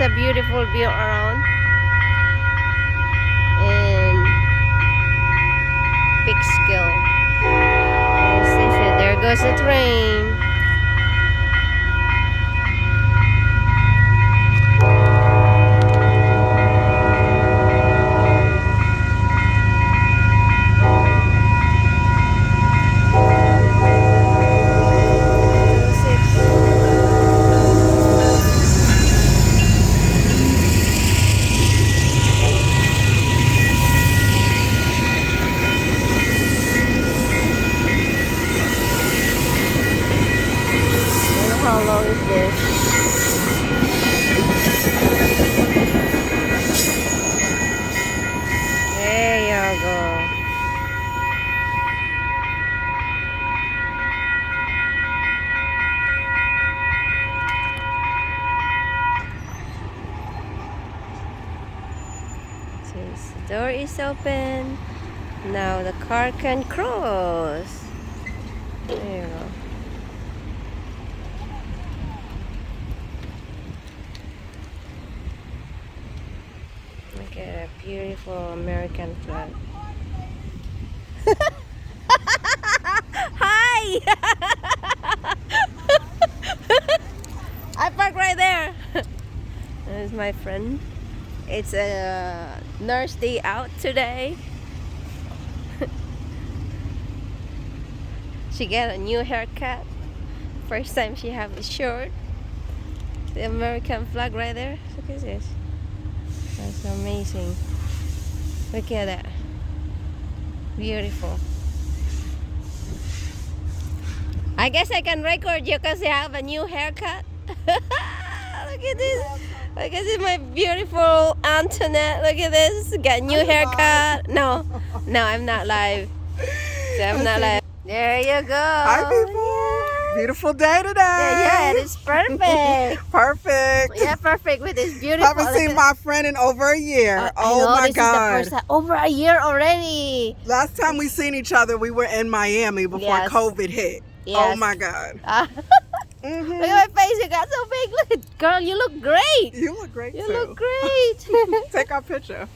It's a beautiful view around. And big skill. There goes the train. How long is this? There you go. Since the door is open, now the car can cross. There you go. Look at a beautiful American flag. Hi! I parked right there. There's my friend. It's a nurse day out today. She got a new haircut. First time she have it short. The American flag right there. Look at this. That's amazing. Look at that. Beautiful. I guess I can record you because you have a new haircut. Look at this. Look at this, my beautiful Antoinette. Look at this. Got a new haircut. No, I'm not live. So I'm not live. There you go. Hi, people. Yeah. Beautiful day today. Yeah, it's perfect. Perfect. Yeah, perfect with this beautiful. Haven't seen my friend in over a year. Oh my this God. is the first time. Over a year already. Last time we seen each other, we were in Miami before Yes. COVID hit. Yes. Oh my God. Look at my face. You got so big. Look, girl, you look great. You look great You too. look great. Take our picture.